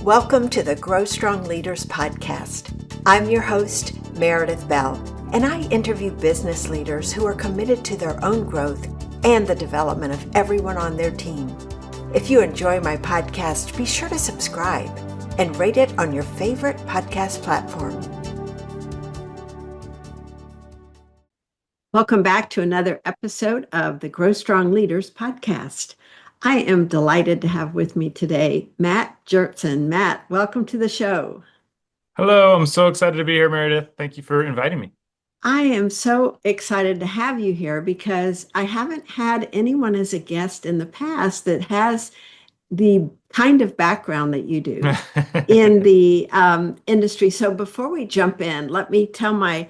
Welcome to the Grow Strong Leaders podcast. I'm your host, Meredith Bell, and I interview business leaders who are committed to their own growth and the development of everyone on their team. If you enjoy my podcast, be sure to subscribe and rate it on your favorite podcast platform. Welcome back to another episode of the Grow Strong Leaders podcast. I am delighted to have with me today Matt Gjertsen. Matt, welcome to the show. Hello, I'm so excited to be here, Meredith. Thank you for inviting me. I am so excited to have you here because I haven't had anyone as a guest in the past that has the kind of background that you do in the industry. So before we jump in, let me tell my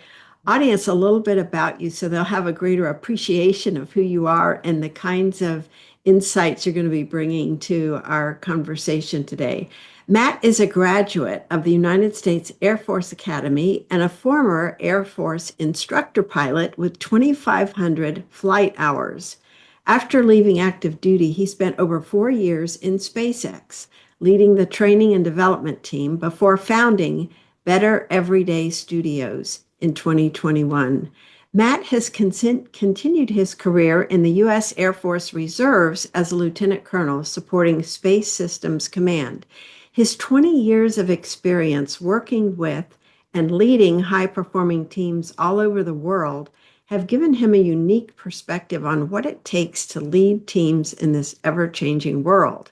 audience a little bit about you so they'll have a greater appreciation of who you are and the kinds of insights you're going to be bringing to our conversation today. Matt is a graduate of the United States Air Force Academy and a former Air Force Instructor Pilot with 2,500 flight hours. After leaving active duty, he spent over 4 years in SpaceX, leading the training and development team before founding Better Everyday Studios in 2021. Matt has continued his career in the U.S. Air Force Reserves as a lieutenant colonel supporting Space Systems Command. His 20 years of experience working with and leading high-performing teams all over the world have given him a unique perspective on what it takes to lead teams in this ever-changing world.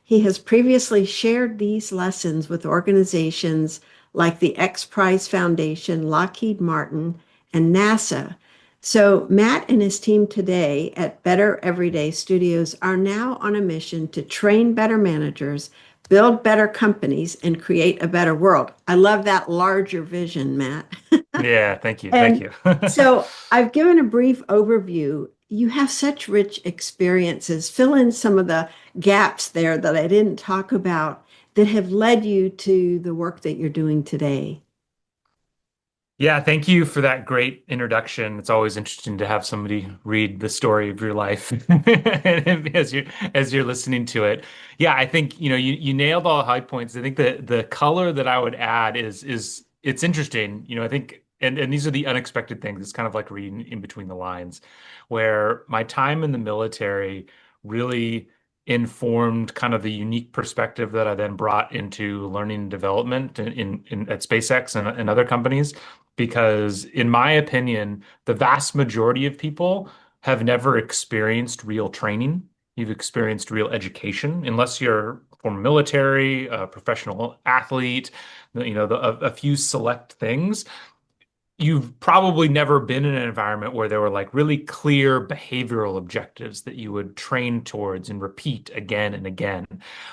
He has previously shared these lessons with organizations like the X Prize Foundation, Lockheed Martin, and NASA. So Matt and his team today at Better Everyday Studios are now on a mission to train better managers, build better companies, and create a better world. I love that larger vision, Matt. Yeah, thank you. Thank And you. so I've given a brief overview. You have such rich experiences. Fill in some of the gaps there that I didn't talk about that have led you to the work that you're doing today. Yeah, thank you for that great introduction. It's always interesting to have somebody read the story of your life as you're listening to it. Yeah, I think you nailed all the high points. I think the color that I would add is it's interesting. I think and these are the unexpected things. It's kind of like reading in between the lines, where my time in the military really informed kind of the unique perspective that I then brought into learning and development at SpaceX and other companies. Because in my opinion, the vast majority of people have never experienced real training. You've experienced real education, unless you're former military, a professional athlete, a few select things. You've probably never been in an environment where there were like really clear behavioral objectives that you would train towards and repeat again and again.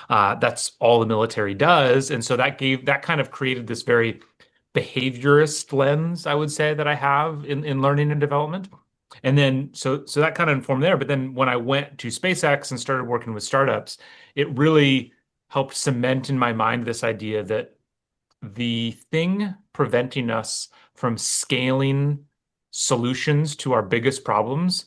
That's all the military does. And so that kind of created this very behaviorist lens, I would say, that I have in learning and development. And then so that kind of informed there. But then when I went to SpaceX and started working with startups, it really helped cement in my mind this idea that the thing preventing us from scaling solutions to our biggest problems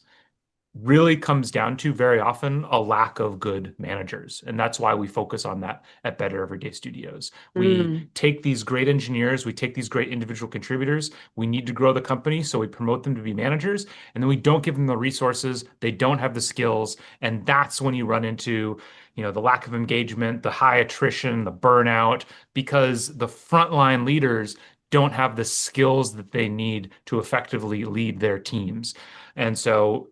really comes down to very often a lack of good managers. And that's why we focus on that at Better Everyday Studios. We Mm. take these great engineers, we take these great individual contributors, we need to grow the company, so we promote them to be managers, and then we don't give them the resources, they don't have the skills, and that's when you run into the lack of engagement, the high attrition, the burnout, because the frontline leaders don't have the skills that they need to effectively lead their teams. And so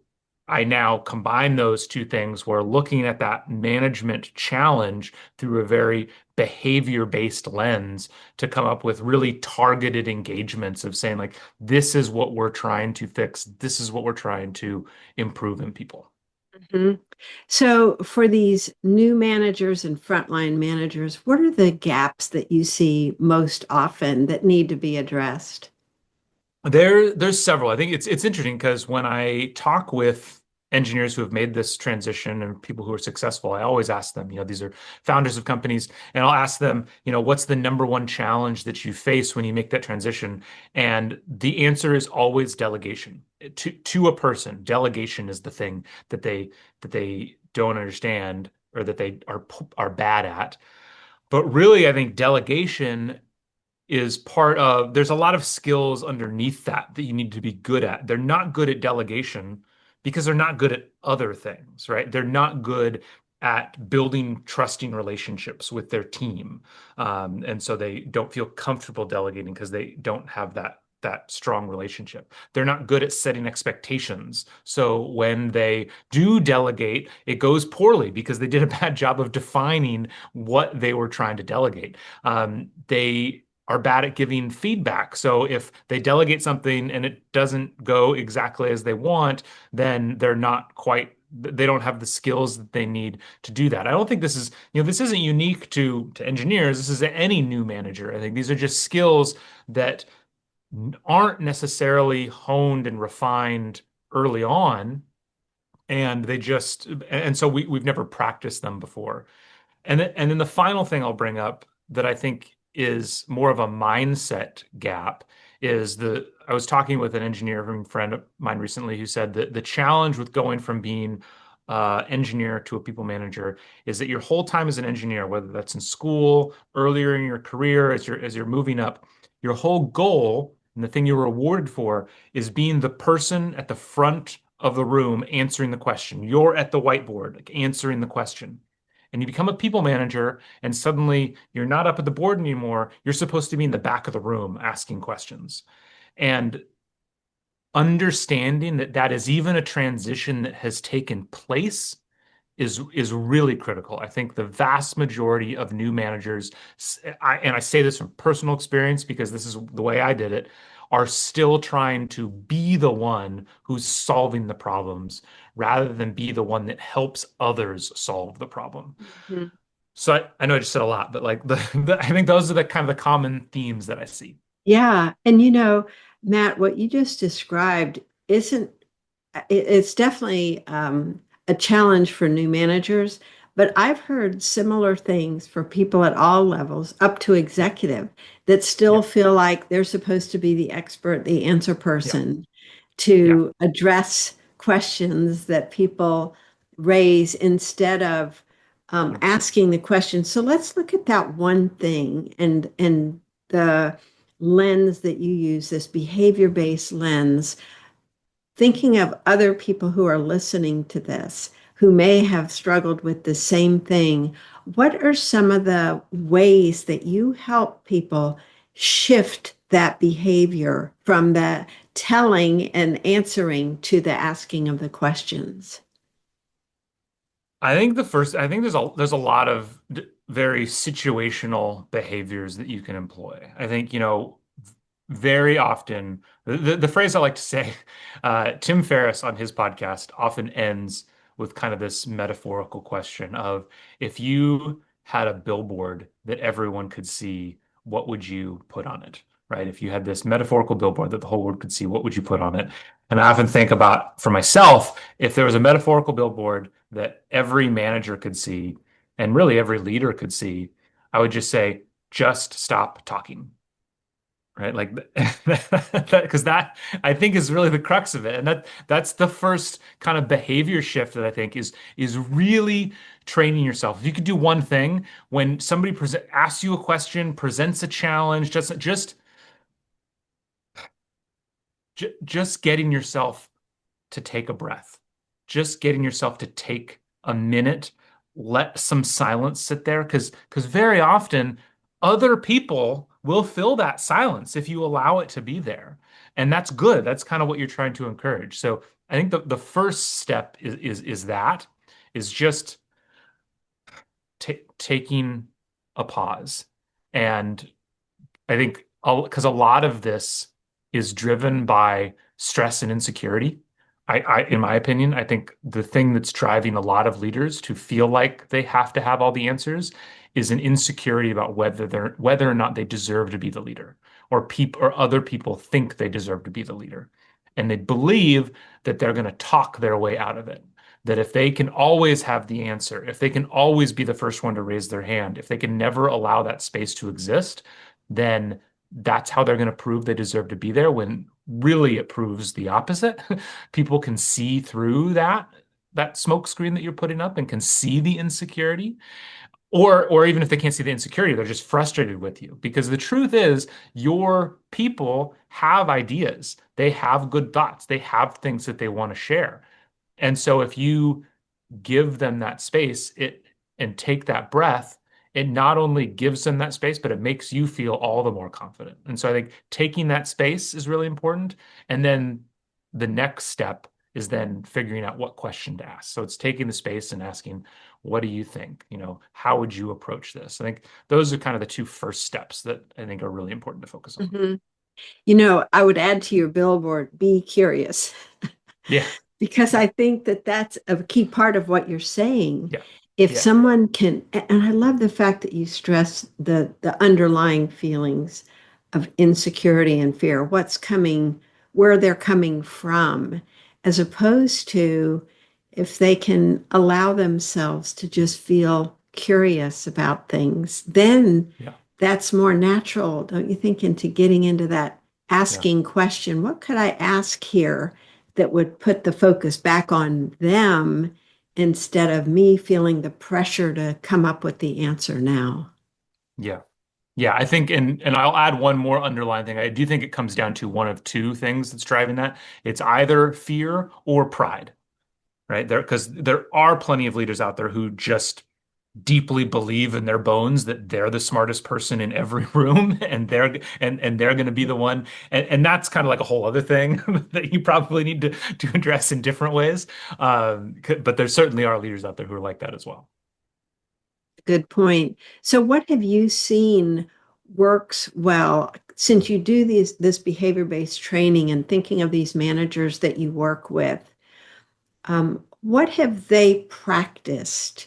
I now combine those two things where looking at that management challenge through a very behavior-based lens to come up with really targeted engagements of saying, like, this is what we're trying to fix, this is what we're trying to improve in people. Mhm. So, for these new managers and frontline managers, what are the gaps that you see most often that need to be addressed? There's several. I think it's interesting because when I talk with engineers who have made this transition and people who are successful, I always ask them, these are founders of companies, and I'll ask them, what's the number one challenge that you face when you make that transition? And the answer is always delegation. To a person, delegation is the thing that they don't understand or that they are bad at. But really, I think delegation is part of, there's a lot of skills underneath that you need to be good at. They're not good at delegation because they're not good at other things, right? They're not good at building trusting relationships with their team. And so they don't feel comfortable delegating because they don't have that strong relationship. They're not good at setting expectations. So when they do delegate, it goes poorly because they did a bad job of defining what they were trying to delegate. They are bad at giving feedback. So if they delegate something and it doesn't go exactly as they want, then they don't have the skills that they need to do that. I don't think this isn't unique to engineers. This is any new manager. I think these are just skills that aren't necessarily honed and refined early on, and so we've never practiced them before. And then the final thing I'll bring up that I think is more of a mindset gap is I was talking with an engineering friend of mine recently who said that the challenge with going from being engineer to a people manager is that your whole time as an engineer, whether that's in school, earlier in your career, as you're moving up, your whole goal and the thing you're rewarded for is being the person at the front of the room answering the question. You're at the whiteboard, like answering the question, and you become a people manager, and suddenly you're not up at the board anymore. You're supposed to be in the back of the room asking questions. And understanding that that is even a transition that has taken place is really critical. I think the vast majority of new managers, and I say this from personal experience because this is the way I did it, are still trying to be the one who's solving the problems rather than be the one that helps others solve the problem. Mhm. So I know I just said a lot, but like I think those are the kind of the common themes that I see. Yeah. And Matt, what you just described isn't, it's definitely a challenge for new managers, but I've heard similar things for people at all levels, up to executive, that still Yeah, feel like they're supposed to be the expert, the answer yeah, person yeah. to address questions that people raise instead of 100%. asking the question. So let's look at that one thing and the lens that you use, this behavior-based lens, thinking of other people who are listening to this, who may have struggled with the same thing. What are some of the ways that you help people shift that behavior from the telling and answering to the asking of the questions? I think there's a lot of very situational behaviors that you can employ. I think, very often the phrase I like to say, Tim Ferriss on his podcast often ends with kind of this metaphorical question of if you had a billboard that everyone could see, what would you put on it? Right? If you had this metaphorical billboard that the whole world could see, what would you put on it? And I often think about for myself, if there was a metaphorical billboard that every manager could see and really every leader could see, I would just say, just stop talking. Right? Like because that I think is really the crux of it. And that's the first kind of behavior shift that I think is really training yourself. If you could do one thing when somebody asks you a question, presents a challenge, just getting yourself to take a breath, just getting yourself to take a minute, let some silence sit there, because very often other people will fill that silence if you allow it to be there. And that's good. That's kind of what you're trying to encourage. So I think the first step is just taking a pause. And I think because a lot of this is driven by stress and insecurity. In my opinion, I think the thing that's driving a lot of leaders to feel like they have to have all the answers is an insecurity about whether or not they deserve to be the leader, or people or other people think they deserve to be the leader, and they believe that they're going to talk their way out of it. That if they can always have the answer, if they can always be the first one to raise their hand, if they can never allow that space to exist, then that's how they're going to prove they deserve to be there when really it proves the opposite. People can see through that smoke screen that you're putting up and can see the insecurity. or even if they can't see the insecurity, they're just frustrated with you. Because the truth is, your people have ideas. They have good thoughts. They have things that they want to share. And so if you give them that space, it and take that breath, it not only gives them that space, but it makes you feel all the more confident. And so I think taking that space is really important. And then the next step is then figuring out what question to ask. So it's taking the space and asking, what do you think? How would you approach this? I think those are kind of the two first steps that I think are really important to focus on. Mhm. I would add to your billboard, be curious. Yeah. Because Yeah. I think that that's a key part of what you're saying. Yeah. If Yeah. someone can, and I love the fact that you stress the underlying feelings of insecurity and fear, what's coming, where they're coming from, as opposed to if they can allow themselves to just feel curious about things, then Yeah. that's more natural, don't you think, into getting into that Yeah. asking question, what could I ask here that would put the focus back on them instead of me feeling the pressure to come up with the answer now? Yeah. Yeah, I think, and I'll add one more underlying thing. I do think it comes down to one of two things that's driving that. It's either fear or pride, right? Because there are plenty of leaders out there who just deeply believe in their bones that they're the smartest person in every room, and they're going to be the one. And that's kind of like a whole other thing that you probably need to address in different ways. But there certainly are leaders out there who are like that as well. Good point. So what have you seen works well since you do this behavior-based training and thinking of these managers that you work with? What have they practiced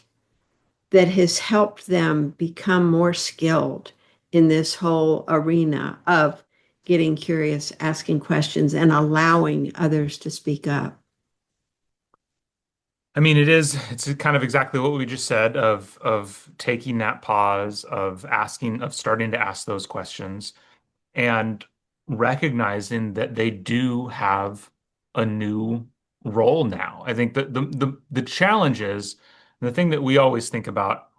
that has helped them become more skilled in this whole arena of getting curious, asking questions, and allowing others to speak up? I mean, it's kind of exactly what we just said of taking that pause, of starting to ask those questions and recognizing that they do have a new role now. I think that the challenge is the thing that we always think about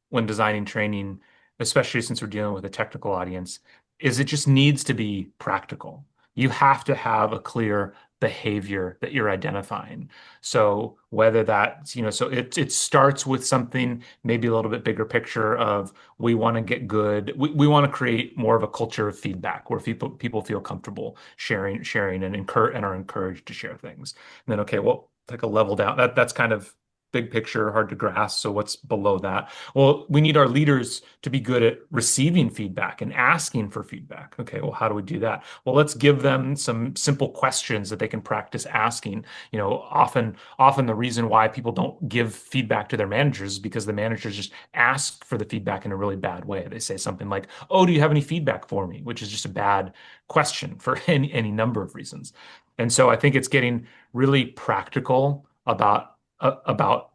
when designing training, especially since we're dealing with a technical audience, is it just needs to be practical. You have to have a clear behavior that you're identifying. So whether that's, so it starts with something maybe a little bit bigger picture of we want to get good. We want to create more of a culture of feedback where people feel comfortable sharing and are encouraged to share things. And then okay, well, like a level down. That's kind of big picture, hard to grasp. So what's below that? Well, we need our leaders to be good at receiving feedback and asking for feedback. Okay, well, how do we do that? Well, let's give them some simple questions that they can practice asking. Often the reason why people don't give feedback to their managers is because the managers just ask for the feedback in a really bad way. They say something like, "Oh, do you have any feedback for me?" Which is just a bad question for any number of reasons. And so I think it's getting really practical about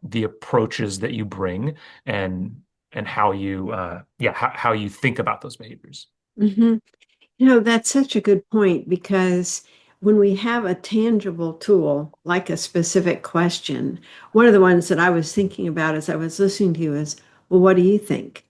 the approaches that you bring and how you how you think about those behaviors. Hmm. That's such a good point because when we have a tangible tool like a specific question, one of the ones that I was thinking about as I was listening to you is, well, what do you think?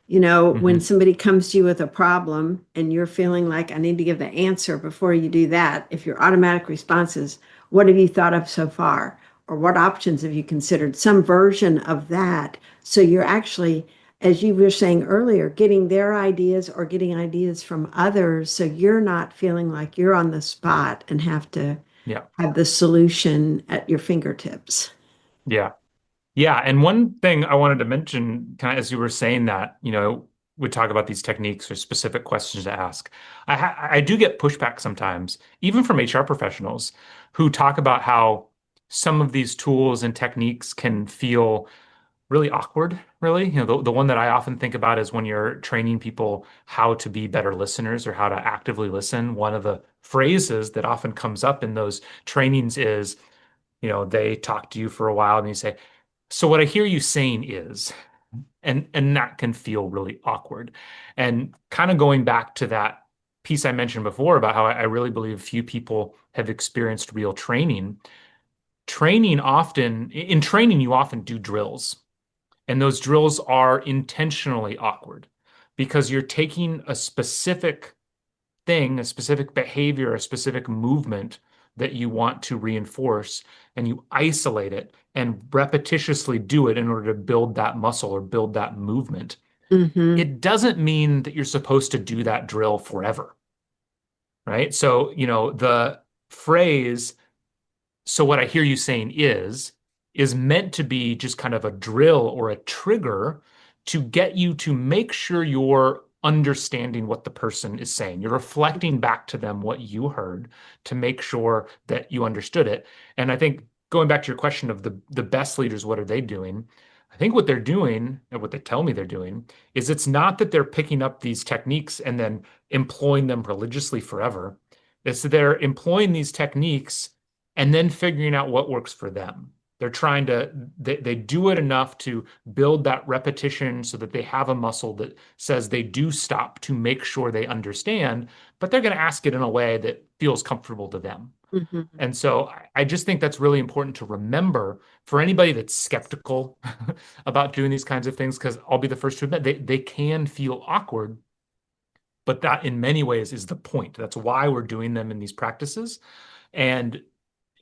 When Hmm. somebody comes to you with a problem and you're feeling like I need to give the answer before you do that, if your automatic response is, what have you thought of so far? Or what options have you considered? Some version of that. So you're actually, as you were saying earlier, getting their ideas or getting ideas from others. So you're not feeling like you're on the spot and have to Yeah. have the solution at your fingertips. Yeah. Yeah, and one thing I wanted to mention, kind of as you were saying that, we talk about these techniques or specific questions to ask. I do get pushback sometimes, even from HR professionals who talk about how some of these tools and techniques can feel really awkward, really. The one that I often think about is when you're training people how to be better listeners or how to actively listen. One of the phrases that often comes up in those trainings is, they talk to you for a while and you say, so what I hear you saying is, and that can feel really awkward. And kind of going back to that piece I mentioned before about how I really believe few people have experienced real training. In training, you often do drills. And those drills are intentionally awkward because you're taking a specific thing, a specific behavior, a specific movement that you want to reinforce, and you isolate it and repetitiously do it in order to build that muscle or build that movement. Mm-hmm. It doesn't mean that you're supposed to do that drill forever, right? So, the phrase, so what I hear you saying is meant to be just kind of a drill or a trigger to get you to make sure you're understanding what the person is saying. You're reflecting back to them what you heard to make sure that you understood it. And I think going back to your question of the best leaders, what are they doing? I think what they're doing and what they tell me they're doing is it's not that they're picking up these techniques and then employing them religiously forever. It's that they're employing these techniques and then figuring out what works for them. They're trying to, they do it enough to build that repetition so that they have a muscle that says they do stop to make sure they understand, but they're going to ask it in a way that feels comfortable to them. Mm-hmm. And so I just think that's really important to remember for anybody that's skeptical about doing these kinds of things, because I'll be the first to admit they can feel awkward, but that in many ways is the point. That's why we're doing them in these practices. And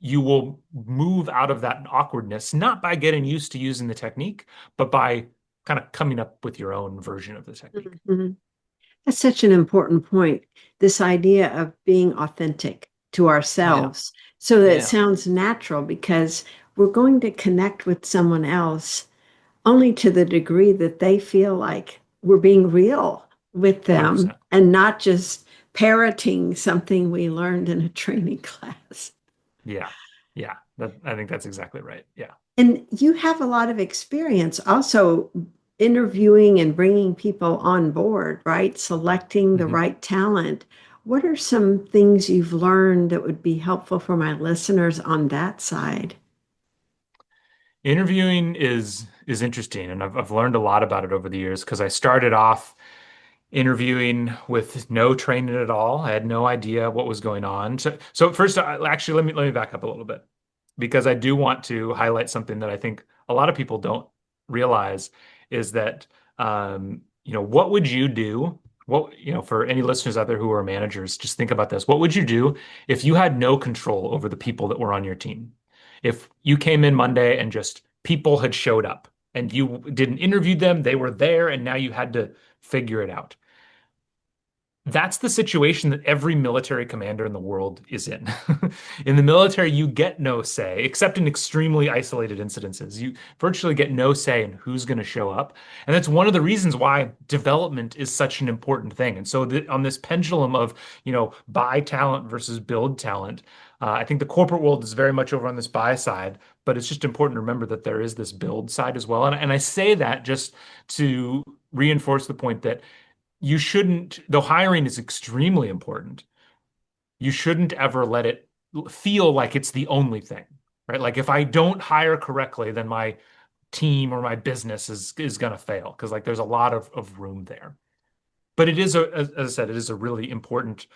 you will move out of that awkwardness, not by getting used to using the technique, but by kind of coming up with your own version of the technique. Mm-hmm. That's such an important point. This idea of being authentic to Yeah. ourselves so that it Yeah. sounds natural because we're going to connect with someone else only to the degree that they feel like we're being real with them 100%. and not just parroting something we learned in a training class. Yeah. Yeah. I think that's exactly right. Yeah. And you have a lot of experience also interviewing and bringing people on board, right? Selecting the Mhm. right talent. What are some things you've learned that would be helpful for my listeners on that side? Interviewing is interesting, and I've learned a lot about it over the years because I started off interviewing with no training at all. I had no idea what was going on. So first, actually, let me back up a little bit because I do want to highlight something that I think a lot of people don't realize is that what would you do? What, for any listeners out there who are managers, just think about this. What would you do if you had no control over the people that were on your team? If you came in Monday and just people had showed up and you didn't interview them, they were there, and now you had to figure it out. That's the situation that every military commander in the world is in. In the military, you get no say, except in extremely isolated incidences. You virtually get no say in who's going to show up. And that's one of the reasons why development is such an important thing. And so on this pendulum of, buy talent versus build talent, I think the corporate world is very much over on this buy side, but it's just important to remember that there is this build side as well. And I say that just to reinforce the point that you shouldn't, though hiring is extremely important, you shouldn't ever let it feel like it's the only thing, right? Like if I don't hire correctly, then my team or my business is going to fail because like there's a lot of room there. But it is as I said, it is a really important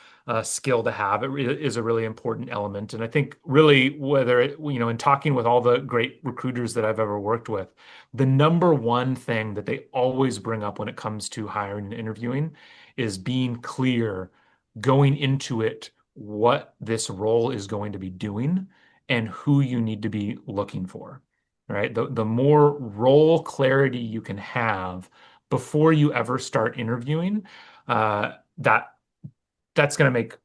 skill to have. Is a really important element, and I think really whether in talking with all the great recruiters that I've ever worked with, the number one thing that they always bring up when it comes to hiring and interviewing is being clear going into it what this role is going to be doing and who you need to be looking for. Right? The more role clarity you can have before you ever start interviewing, uh, that that's going to make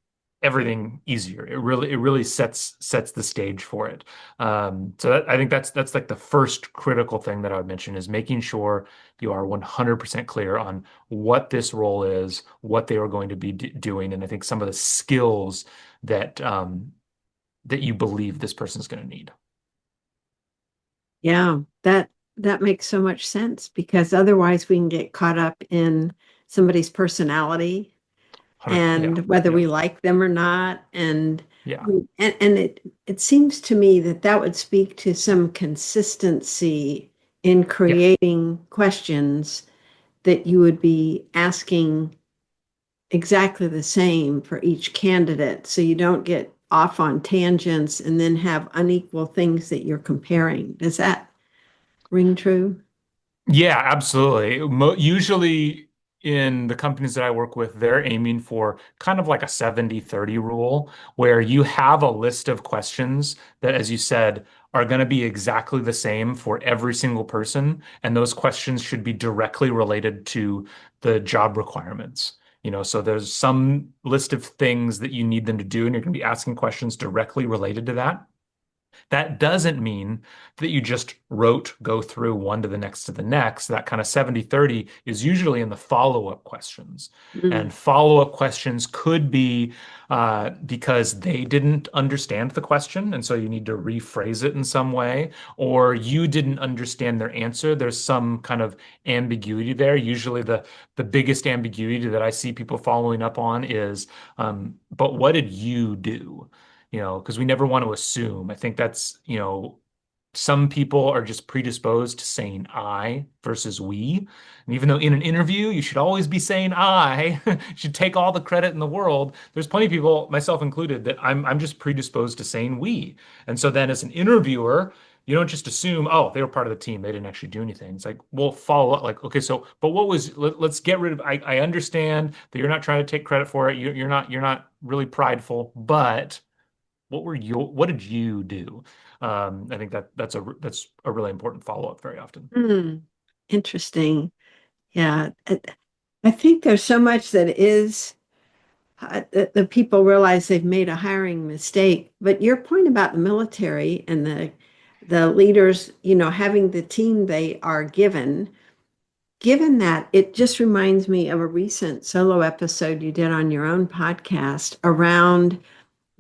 everything easier. It really sets the stage for it. I think that's like the first critical thing that I would mention is making sure you are 100% clear on what this role is, what they are going to be doing, and I think some of the skills that you believe this person is going to need. Yeah, that makes so much sense because otherwise we can get caught up in somebody's personality 100, yeah, and whether yeah, we like them or not. And yeah, it seems to me that that would speak to some consistency in yeah. creating questions that you would be asking exactly the same for each candidate, so you don't get off on tangents and then have unequal things that you're comparing. Does that ring true? Yeah, absolutely. Usually in the companies that I work with, they're aiming for kind of like a 70-30 rule where you have a list of questions that, as you said, are going to be exactly the same for every single person. And those questions should be directly related to the job requirements. So there's some list of things that you need them to do, and you're going to be asking questions directly related to that. That doesn't mean that you just wrote go through one to the next to the next. That kind of 70-30 is usually in the follow-up questions. Mm, And follow-up questions could be because they didn't understand the question, and so you need to rephrase it in some way, or you didn't understand their answer. There's some kind of ambiguity there. Usually the biggest ambiguity that I see people following up on is, but what did you do? Because we never want to assume. I think that's, some people are just predisposed to saying I versus we. And even though in an interview, you should always be saying I, you should take all the credit in the world. There's plenty of people, myself included, that I'm just predisposed to saying we. And so then as an interviewer, you don't just assume, oh, they were part of the team. They didn't actually do anything. It's like, well, follow up. Like, okay, so, but let's get rid of, I understand that you're not trying to take credit for it. You're not really prideful, but what did you do? I think that's a really important follow-up very often. mm, interesting. Yeah. I think there's so much that is the people realize they've made a hiring mistake. But your point about the military and the leaders, having the team they are given that, it just reminds me of a recent solo episode you did on your own podcast around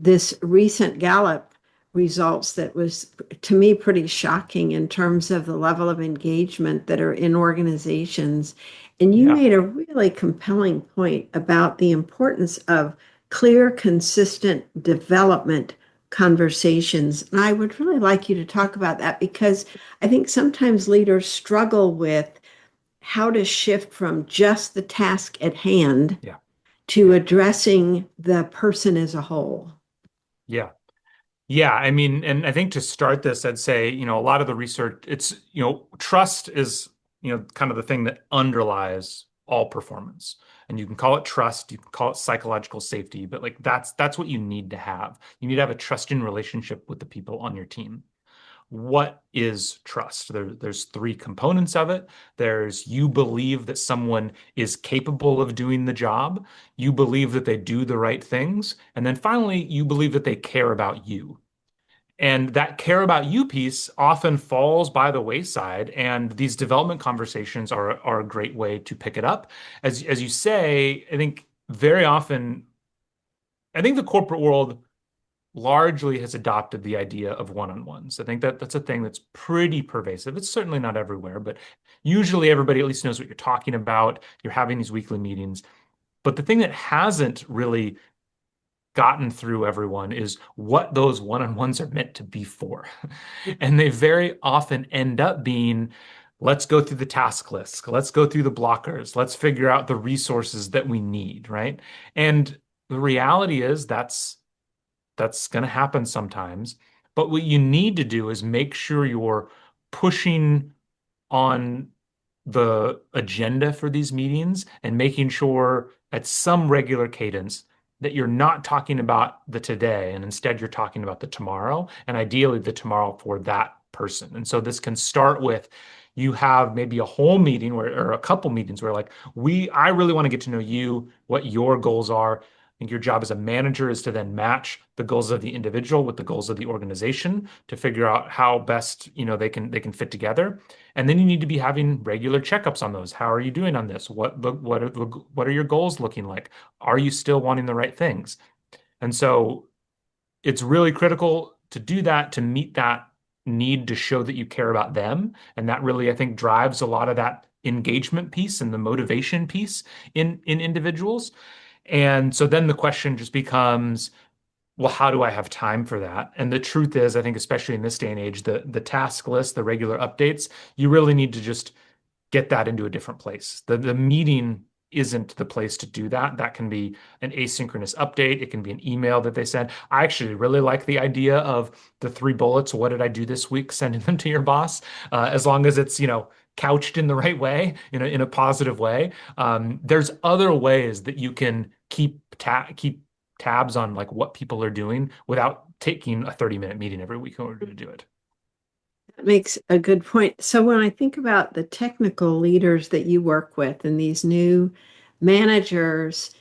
this recent Gallup results that was, to me, pretty shocking in terms of the level of engagement that are in organizations. And you Yeah, made a really compelling point about the importance of clear, consistent development conversations. And I would really like you to talk about that because I think sometimes leaders struggle with how to shift from just the task at hand yeah, to yeah, addressing the person as a whole. yeah. Yeah, I mean, and I think to start this, I'd say, a lot of the research, trust is, kind of the thing that underlies all performance. And you can call it trust, you can call it psychological safety, but like that's what you need to have. You need to have a trusting relationship with the people on your team. What is trust? There's three components of it. There's you believe that someone is capable of doing the job. You believe that they do the right things. And then finally, you believe that they care about you. And that care about you piece often falls by the wayside. And these development conversations are a great way to pick it up. As you say, I think very often, I think the corporate world largely has adopted the idea of one-on-ones. I think that's a thing that's pretty pervasive. It's certainly not everywhere, but usually everybody at least knows what you're talking about. You're having these weekly meetings. But the thing that hasn't really gotten through everyone is what those one-on-ones are meant to be for. And they very often end up being, let's go through the task list, let's go through the blockers, let's figure out the resources that we need, right? And the reality is that's going to happen sometimes. But what you need to do is make sure you're pushing on the agenda for these meetings and making sure at some regular cadence that you're not talking about the today and instead you're talking about the tomorrow and ideally the tomorrow for that person. And so this can start with you have maybe a whole meeting where or a couple meetings where like I really want to get to know you, what your goals are. I think your job as a manager is to then match the goals of the individual with the goals of the organization to figure out how best, they can fit together. And then you need to be having regular checkups on those. How are you doing on this? What are your goals looking like? Are you still wanting the right things? And so it's really critical to do that, to meet that need to show that you care about them. And that really, I think, drives a lot of that engagement piece and the motivation piece in individuals. And so then the question just becomes, well, how do I have time for that? And the truth is, I think, especially in this day and age, the task list, the regular updates, you really need to just get that into a different place. The meeting isn't the place to do that. That can be an asynchronous update. It can be an email that they send. I actually really like the idea of the three bullets. What did I do this week? Sending them to your boss, as long as it's couched in the right way, in a positive way. There's other ways that you can keep tabs on like what people are doing without taking a 30-minute meeting every week in order to do it. That makes a good point. So when I think about the technical leaders that you work with and these new managers,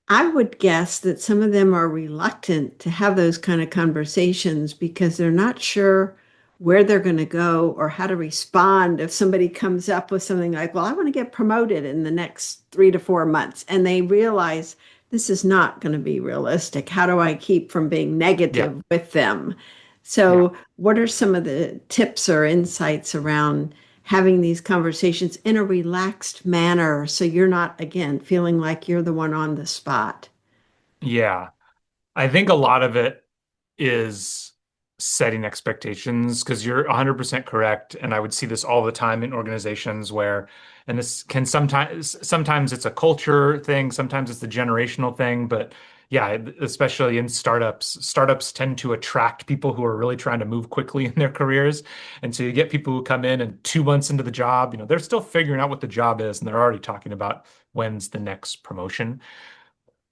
I would guess that some of them are reluctant to have those kind of conversations because they're not sure where they're going to go or how to respond if somebody comes up with something like, well, I want to get promoted in the next 3 to 4 months. And they realize this is not going to be realistic. How do I keep from being Yeah. negative with them? Yeah. So, what are some of the tips or insights around having these conversations in a relaxed manner so you're not, again, feeling like you're the one on the spot? Yeah. I think a lot of it is setting expectations because you're 100% correct. And I would see this all the time in organizations where, and this can sometimes it's a culture thing, sometimes it's a generational thing, but yeah, especially in startups tend to attract people who are really trying to move quickly in their careers. And so you get people who come in and 2 months into the job, they're still figuring out what the job is and they're already talking about when's the next promotion.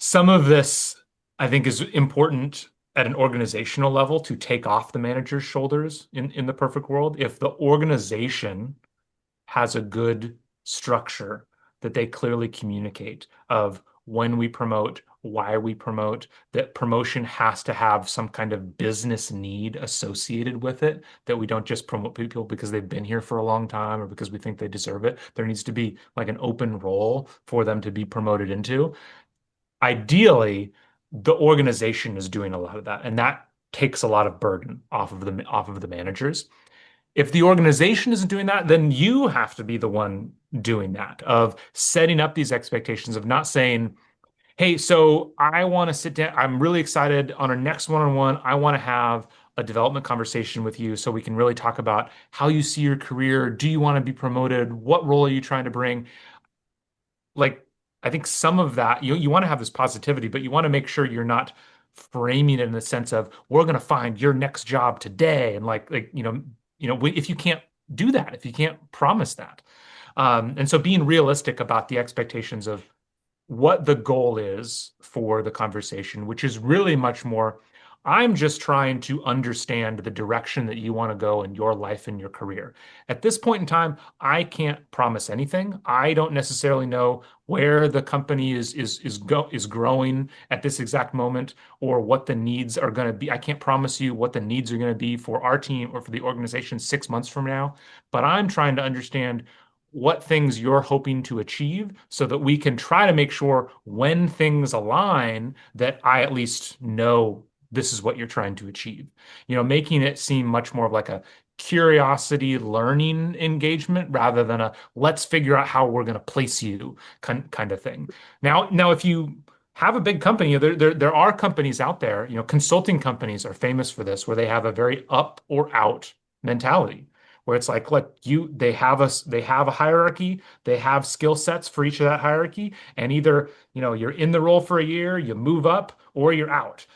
Some of this, I think, is important at an organizational level to take off the manager's shoulders in the perfect world. If the organization has a good structure that they clearly communicate of when we promote, why we promote, that promotion has to have some kind of business need associated with it, that we don't just promote people because they've been here for a long time or because we think they deserve it. There needs to be like an open role for them to be promoted into. Ideally, the organization is doing a lot of that, and that takes a lot of burden off of the managers. If the organization isn't doing that, then you have to be the one doing that, of setting up these expectations of not saying, "Hey, so I want to sit down. I'm really excited on our next one-on-one. I want to have a development conversation with you so we can really talk about how you see your career. Do you want to be promoted? What role are you trying to bring?" Like I think some of that you want to have this positivity, but you want to make sure you're not framing it in the sense of we're going to find your next job today and if you can't do that, if you can't promise that. And so being realistic about the expectations of what the goal is for the conversation, which is really much more, I'm just trying to understand the direction that you want to go in your life and your career. At this point in time, I can't promise anything. I don't necessarily know where the company is growing at this exact moment or what the needs are going to be. I can't promise you what the needs are going to be for our team or for the organization 6 months from now, but I'm trying to understand what things you're hoping to achieve so that we can try to make sure when things align that I at least know this is what you're trying to achieve. Making it seem much more of like a curiosity learning engagement rather than a let's figure out how we're going to place you kind of thing. Now, if you have a big company, there are companies out there, consulting companies are famous for this, where they have a very up or out mentality where it's like, look, they have a hierarchy, they have skill sets for each of that hierarchy, and either, you're in the role for a year, you move up, or you're out.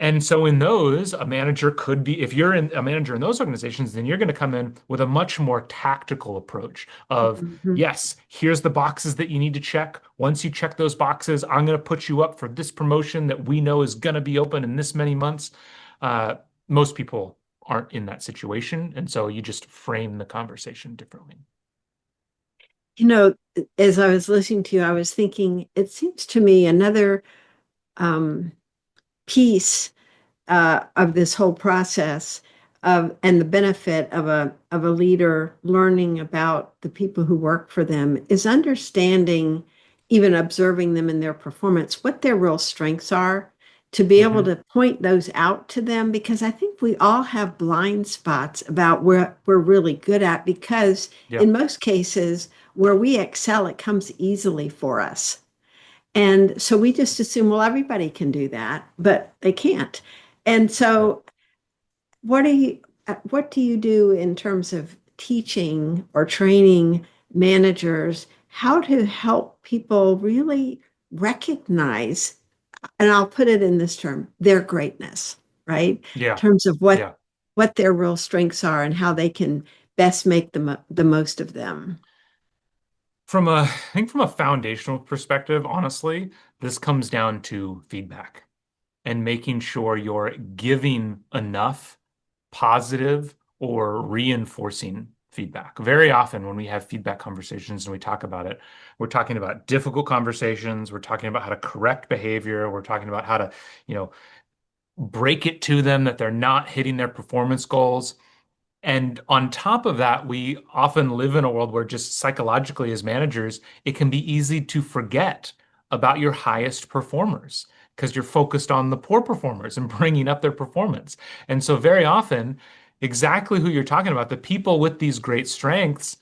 And so in those, a manager could be, if you're a manager in those organizations, then you're going to come in with a much more tactical approach of, Mhm. yes, here's the boxes that you need to check. Once you check those boxes, I'm going to put you up for this promotion that we know is going to be open in this many months. Uh, Most people aren't in that situation. And so you just frame the conversation differently. You know, as I was listening to you, I was thinking, it seems to me another um, piece of this whole process and the benefit of a leader learning about the people who work for them is understanding, even observing them in their performance, what their real strengths are, to be able Hmm. to point those out to them, because I think we all have blind spots about where we're really good at, because Yeah. in most cases where we excel, it comes easily for us. And so we just assume, well, everybody can do that, but they can't. And Yeah. so what do you do in terms of teaching or training managers how to help people really recognize, and I'll put it in this term, their greatness, right? In Yeah. terms of Yeah. what their real strengths are and how they can best make the most of them? I think from a foundational perspective, honestly, this comes down to feedback and making sure you're giving enough positive or reinforcing feedback. Very often when we have feedback conversations and we talk about it, we're talking about difficult conversations, we're talking about how to correct behavior, we're talking about how to, you know, break it to them that they're not hitting their performance goals. And on top of that, we often live in a world where just psychologically as managers, it can be easy to forget about your highest performers because you're focused on the poor performers and bringing up their performance. And so very often, exactly who you're talking about, the people with these great strengths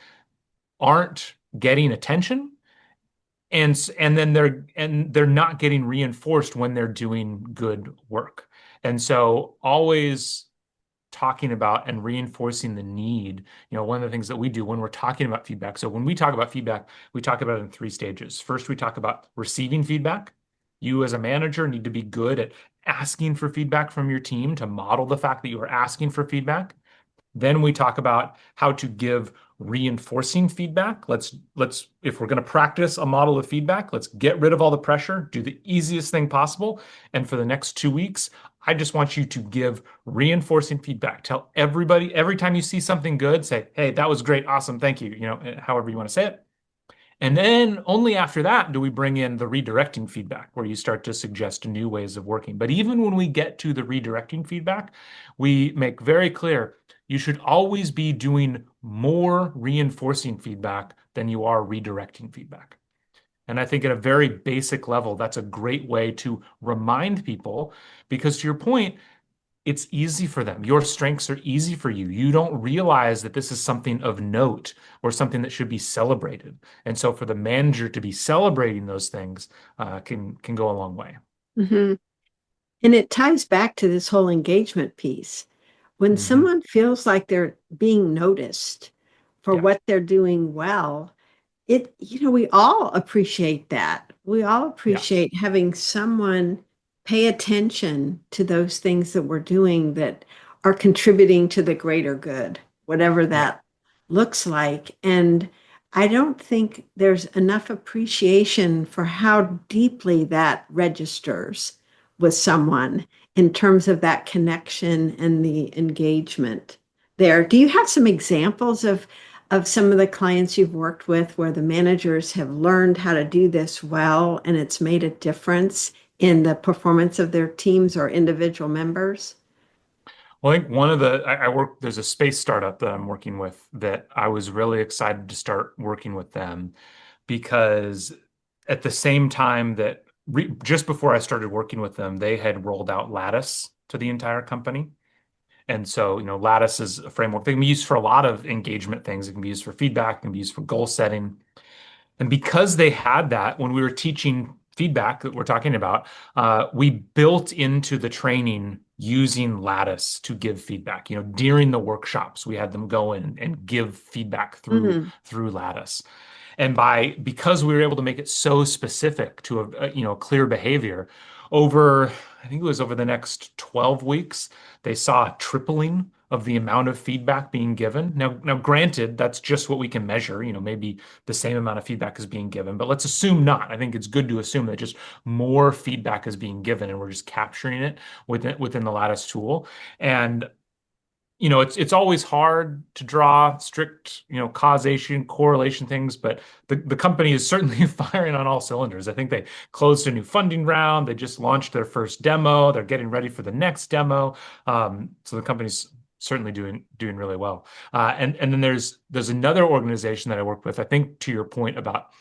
aren't getting attention and then they're not getting reinforced when they're doing good work. And so always talking about and reinforcing the need. One of the things that we do when we're talking about feedback. So when we talk about feedback, we talk about it in three stages. First, we talk about receiving feedback. You as a manager need to be good at asking for feedback from your team to model the fact that you are asking for feedback. Then we talk about how to give reinforcing feedback. If we're going to practice a model of feedback, let's get rid of all the pressure, do the easiest thing possible. And for the next 2 weeks, I just want you to give reinforcing feedback. Tell everybody every time you see something good, say, "Hey, that was great. Awesome. Thank you." However you want to say it. And then only after that do we bring in the redirecting feedback, where you start to suggest new ways of working. But even when we get to the redirecting feedback, we make very clear you should always be doing more reinforcing feedback than you are redirecting feedback. And I think at a very basic level, that's a great way to remind people, because to your point, it's easy for them. Your strengths are easy for you. You don't realize that this is something of note or something that should be celebrated. And so for the manager to be celebrating those things can go a long way. Hmm. And it ties back to this whole engagement piece. When Hmm. someone feels like they're being noticed for Yeah, what they're doing well, we all appreciate that. We all yeah, appreciate having someone pay attention to those things that we're doing that are contributing to the greater good, whatever yeah. that looks like. And I don't think there's enough appreciation for how deeply that registers with someone in terms of that connection and the engagement there. Do you have some examples of some of the clients you've worked with where the managers have learned how to do this well and it's made a difference in the performance of their teams or individual members? Well, I think there's a space startup that I'm working with that I was really excited to start working with them because at the same time just before I started working with them, they had rolled out Lattice to the entire company. And so, Lattice is a framework that can be used for a lot of engagement things. It can be used for feedback, it can be used for goal setting. And because they had that, when we were teaching feedback that we're talking about, we built into the training using Lattice to give feedback. During the workshops, we had them go in and give feedback through Mm, through Lattice. And because we were able to make it so specific to a clear behavior, I think it was over the next 12 weeks, they saw a tripling of the amount of feedback being given. Now, granted, that's just what we can measure. Maybe the same amount of feedback is being given, but let's assume not. I think it's good to assume that just more feedback is being given, and we're just capturing it within the Lattice tool. And it's always hard to draw strict, causation, correlation things, but the company is certainly firing on all cylinders. I think they closed a new funding round. They just launched their first demo. They're getting ready for the next demo. So the company's certainly doing really well. And then there's another organization that I work with. I think to your point about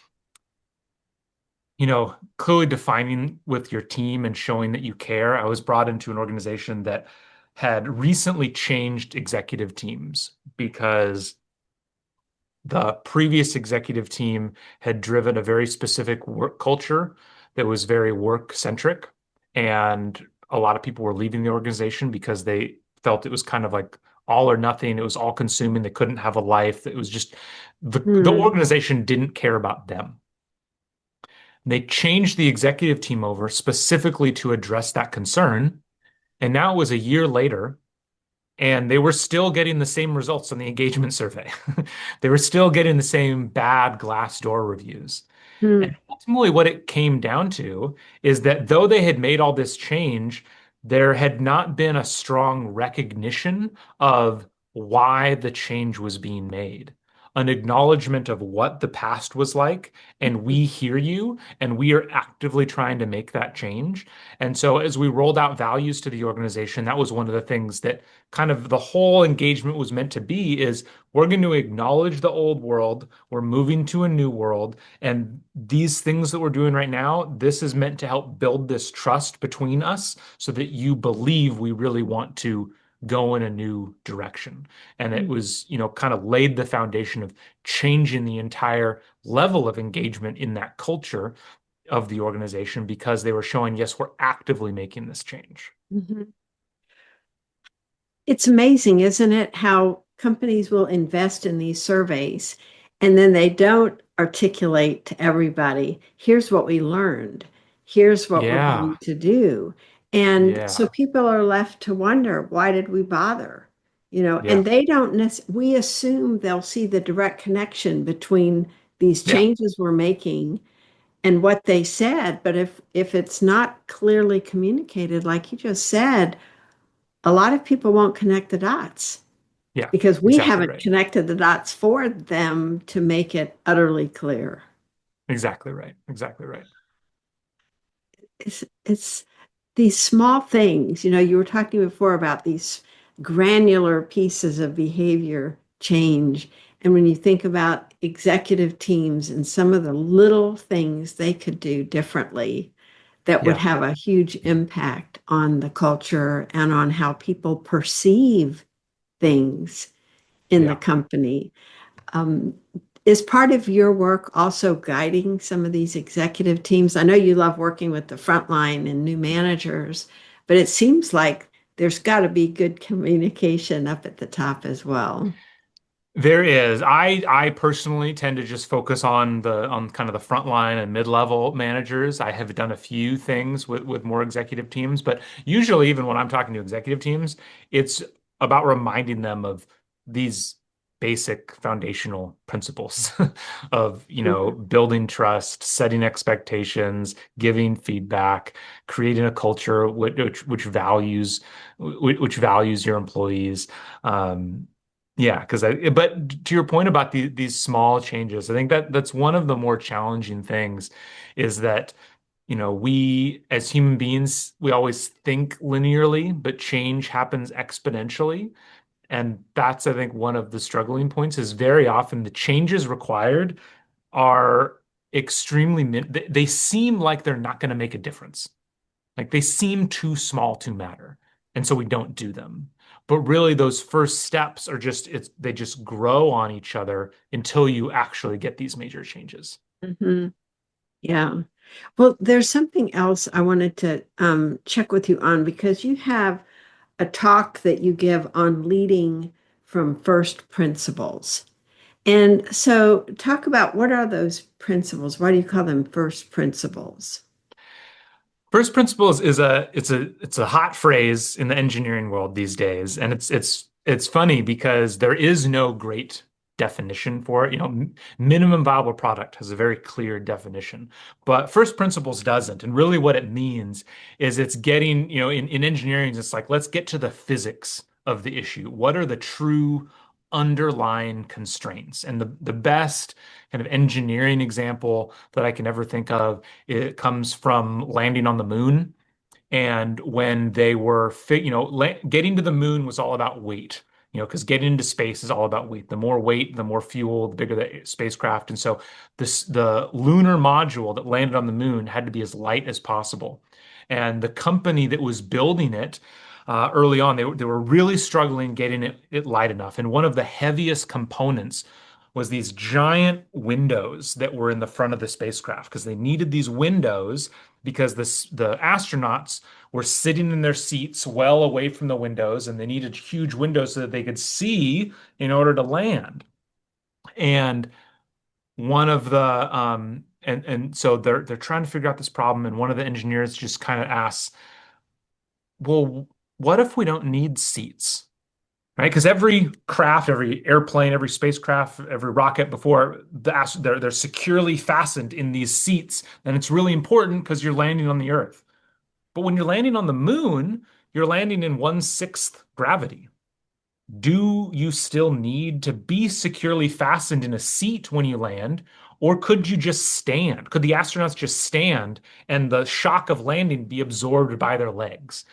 clearly defining with your team and showing that you care. I was brought into an organization that had recently changed executive teams because the previous executive team had driven a very specific work culture that was very work centric. And a lot of people were leaving the organization because they felt it was kind of like all or nothing. It was all consuming. They couldn't have a life. It was just the mm, organization didn't care about them. They changed the executive team over specifically to address that concern. And now it was a year later, and they were still getting the same results on the engagement survey. They were still getting the same bad Glassdoor reviews. And Hmm. ultimately, what it came down to is that though they had made all this change, there had not been a strong recognition of why the change was being made, an acknowledgement of what the past was like. And we hear you, and we are actively trying to make that change. And so, as we rolled out values to the organization, that was one of the things that kind of the whole engagement was meant to be is we're going to acknowledge the old world, we're moving to a new world, and these things that we're doing right now, this is meant to help build this trust between us so that you believe we really want to go in a new direction. And it was, kind of laid the foundation of changing the entire level of engagement in that culture of the organization because they were showing, yes, we're actively making this change. Mhm. It's amazing, isn't it, how companies will invest in these surveys and then they don't articulate to everybody, here's what we learned, here's what we're going Yeah. to do. And so Yeah. people are left to wonder, why did we bother? Yeah. And they don't we assume they'll see the direct connection between these Yeah. changes we're making and what they said. But if it's not clearly communicated, like you just said, a lot of people won't connect the dots Yeah. because we Exactly haven't right. connected the dots for them to make it utterly clear. Exactly right. Exactly right. It's these small things, you were talking before about these granular pieces of behavior change. And when you think about executive teams and some of the little things they could do differently that would Yeah. have a huge impact on the culture and on how people perceive things in the Yeah. company. Um, is part of your work also guiding some of these executive teams? I know you love working with the frontline and new managers, but it seems like there's got to be good communication up at the top as well. There is. I personally tend to just focus on kind of the frontline and mid-level managers. I have done a few things with more executive teams, but usually even when I'm talking to executive teams, it's about reminding them of these basic foundational principles of, Mhm. building trust, setting expectations, giving feedback, creating a culture which values your employees. Yeah, but to your point about these small changes, I think that's one of the more challenging things is that, we as human beings, we always think linearly, but change happens exponentially. And that's, I think, one of the struggling points is very often the changes required are they seem like they're not going to make a difference. Like they seem too small to matter. And so we don't do them. But really those first steps are they just grow on each other until you actually get these major changes. Mhm. Yeah. Well, there's something else I wanted to check with you on because you have a talk that you give on leading from first principles. And so, talk about what are those principles? Why do you call them first principles? First principles is it's a hot phrase in the engineering world these days, and it's funny because there is no great definition for it. Minimum viable product has a very clear definition, but first principles doesn't. And really, what it means is it's getting, in engineering, it's like let's get to the physics of the issue. What are the true underlying constraints? And the best kind of engineering example that I can ever think of it comes from landing on the moon. And when they were, getting to the moon was all about weight, because getting into space is all about weight. The more weight, the more fuel, the bigger the spacecraft. And so the lunar module that landed on the moon had to be as light as possible. And the company that was building it early on, they were really struggling getting it light enough. And one of the heaviest components was these giant windows that were in the front of the spacecraft because they needed these windows because the astronauts were sitting in their seats well away from the windows and they needed huge windows so that they could see in order to land. And one of the and so they're trying to figure out this problem and one of the engineers just kind of asks, "Well, what if we don't need seats? right? Because every craft, every airplane, every spacecraft, every rocket before they're securely fastened in these seats, and it's really important because you're landing on the Earth. But when you're landing on the moon, you're landing in one-sixth gravity. Do you still need to be securely fastened in a seat when you land, or could you just stand? Could the astronauts just stand and the shock of landing be absorbed by their legs?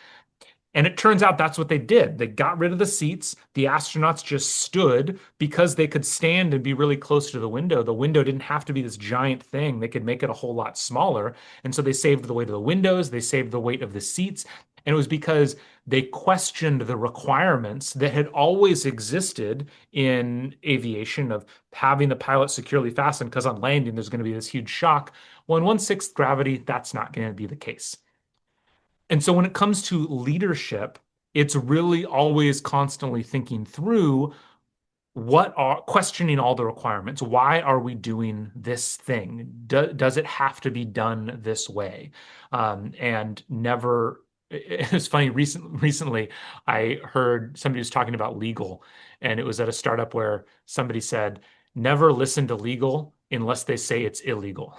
And it turns out that's what they did. They got rid of the seats. The astronauts just stood because they could stand and be really close to the window. The window didn't have to be this giant thing. They could make it a whole lot smaller. And so they saved the weight of the windows, they saved the weight of the seats. And it was because they questioned the requirements that had always existed in aviation of having the pilot securely fastened because on landing there's going to be this huge shock. Well, in one-sixth gravity, that's not going to be the case. And so when it comes to leadership, it's really always constantly thinking through what are questioning all the requirements. Why are we doing this thing? Does it have to be done this way? And never. It's funny. Recently, I heard somebody was talking about legal, and it was at a startup where somebody said, "Never listen to legal unless they say it's illegal."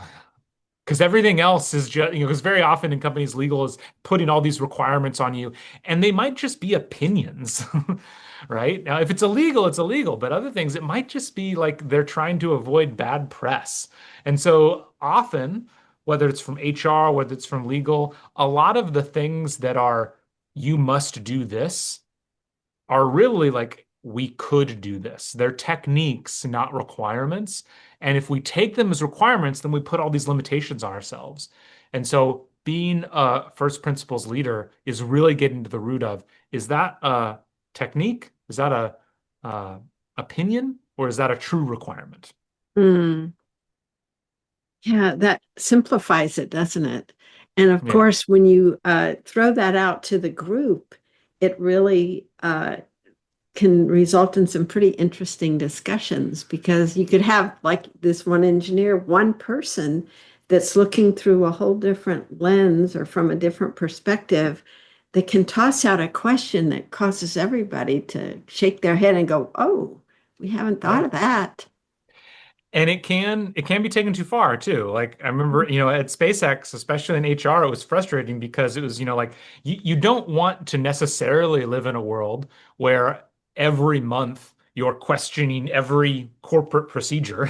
Because everything else is just, because very often in companies, legal is putting all these requirements on you, and they might just be opinions, right? Now, if it's illegal, it's illegal, but other things, it might just be like they're trying to avoid bad press. And so often, whether it's from HR, whether it's from legal, a lot of the things that are, you must do this are really like we could do this. They're techniques, not requirements. And if we take them as requirements, then we put all these limitations on ourselves. And so being a first principles leader is really getting to the root of, is that a technique? Is that a opinion? Or is that a true requirement? Mm. Yeah, that simplifies it, doesn't it? And of Yeah. course, when you throw that out to the group, it really can result in some pretty interesting discussions because you could have, like this one engineer, one person that's looking through a whole different lens or from a different perspective that can toss out a question that causes everybody to shake their head and go, "Oh, we haven't thought Yeah. of that." And it can be taken too far too. Like I remember, at SpaceX, especially in HR, it was frustrating because it was, like you don't want to necessarily live in a world where every month you're questioning every corporate procedure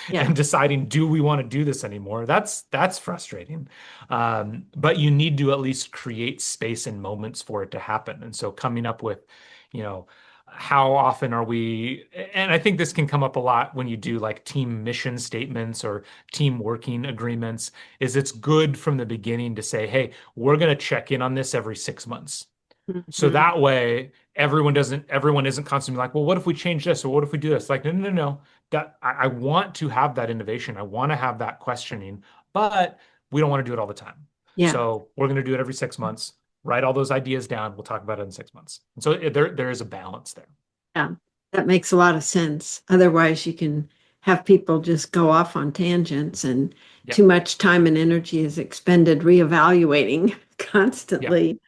Yeah. and deciding, do we want to do this anymore? That's frustrating. But you need to at least create space and moments for it to happen. And so coming up with, you know, how often are we, and I think this can come up a lot when you do like team mission statements or team working agreements, is it's good from the beginning to say, hey, we're going to check in on this every 6 months. So Mhm. that way everyone isn't constantly like, well, what if we change this or what if we do this? Like, no, no, no, no. That I want to have that innovation. I want to have that questioning, but we don't want to do it all the time. Yeah. So we're going to do it every 6 months. Write all those ideas down. We'll talk about it in 6 months. And so there is a balance there. Yeah, that makes a lot of sense. Otherwise, you can have people just go off on tangents, and Yeah. too much time and energy is expended reevaluating Yeah. constantly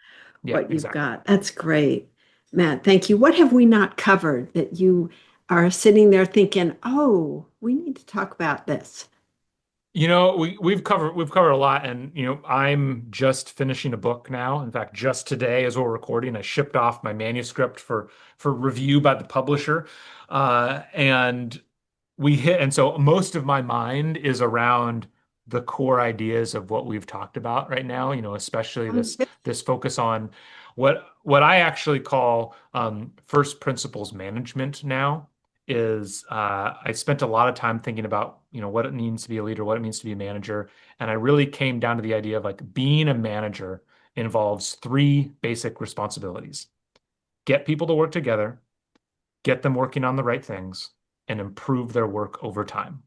Yeah, what you've exactly. got. That's great. Matt, thank you. What have we not covered that you are sitting there thinking, oh, we need to talk about this? We've covered a lot, and I'm just finishing a book now. In fact, just today as we're recording, I shipped off my manuscript for review by the publisher. And and so most of my mind is around the core ideas of what we've talked about right now, especially Oh, this focus on what I actually call first principles management now is I spent a lot of time thinking about, what it means to be a leader, what it means to be a manager. And I really came down to the idea of like being a manager involves three basic responsibilities. Get people to work together, get them working on the right things, and improve their work over time.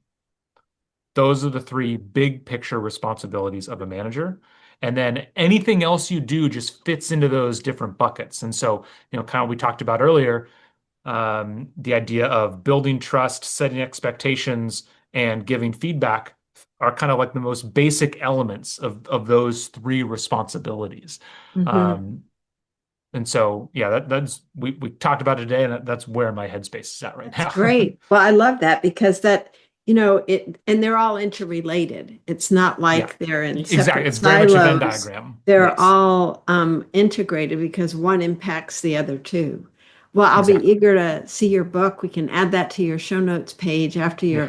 Those are the three big picture responsibilities of a manager. And then anything else you do just fits into those different buckets. And so, kind of we talked about earlier, the idea of building trust, setting expectations, and giving feedback are kind of like the most basic elements of those three responsibilities. hmm Um, And so, yeah, that's we talked about it today, and that's where my headspace is at right That's now. great. Well, I love that because that, it, and they're all interrelated. It's not Yeah, like they're in exactly. separate It's very much a Venn silos. diagram. They're Yes, all integrated because one impacts the other two. Well, I'll be exactly. eager to see your book. We can add that to your show notes page after Yeah.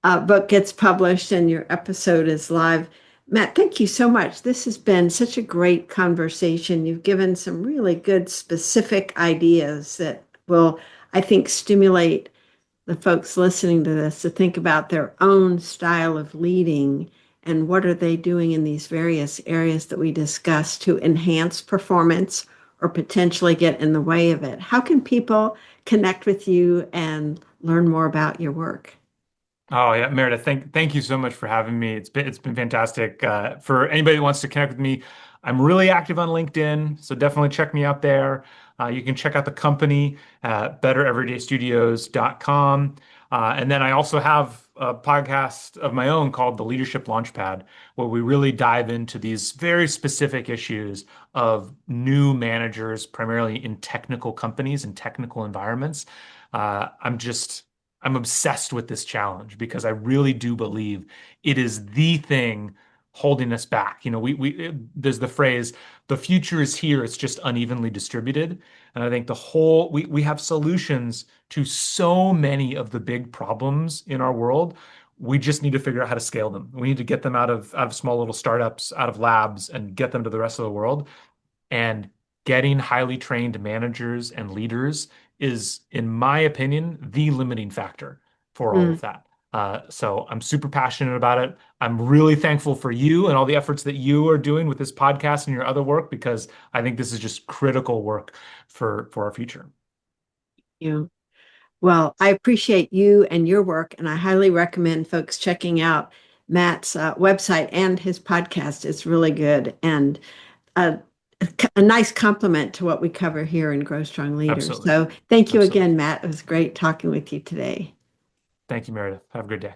your book gets published and your episode is live. Matt, thank you so much. This has been such a great conversation. You've given some really good specific ideas that will, I think, stimulate the folks listening to this to think about their own style of leading and what are they doing in these various areas that we discussed to enhance performance or potentially get in the way of it. How can people connect with you and learn more about your work? Oh yeah, Meredith, thank you so much for having me. It's been fantastic. For anybody that wants to connect with me, I'm really active on LinkedIn, so definitely check me out there. You can check out the company at bettereverydaystudios.com. And then I also have a podcast of my own called The Leadership Launchpad, where we really dive into these very specific issues of new managers, primarily in technical companies and technical environments. I'm obsessed with this challenge because I really do believe it is the thing holding us back. There's the phrase, the future is here, it's just unevenly distributed. And I think we have solutions to so many of the big problems in our world. We just need to figure out how to scale them. We need to get them out of small little startups, out of labs, and get them to the rest of the world. And getting highly trained managers and leaders is, in my opinion, the limiting factor for all Mm, of that. So I'm super passionate about it. I'm really thankful for you and all the efforts that you are doing with this podcast and your other work, because I think this is just critical work for our future. you. Well, I appreciate you and your work, and I highly recommend folks checking out Matt's website and his podcast. It's really good and a, a nice complement to what we cover here in Grow Strong Leaders. Absolutely. So thank you Absolutely. again, Matt. It was great talking with you today. Thank you, Meredith. Have a good day.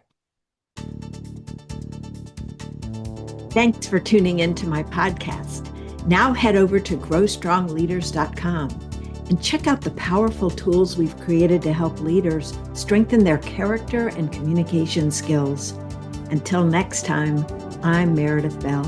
Thanks for tuning into my podcast. Now head over to growstrongleaders.com and check out the powerful tools we've created to help leaders strengthen their character and communication skills. Until next time, I'm Meredith Bell.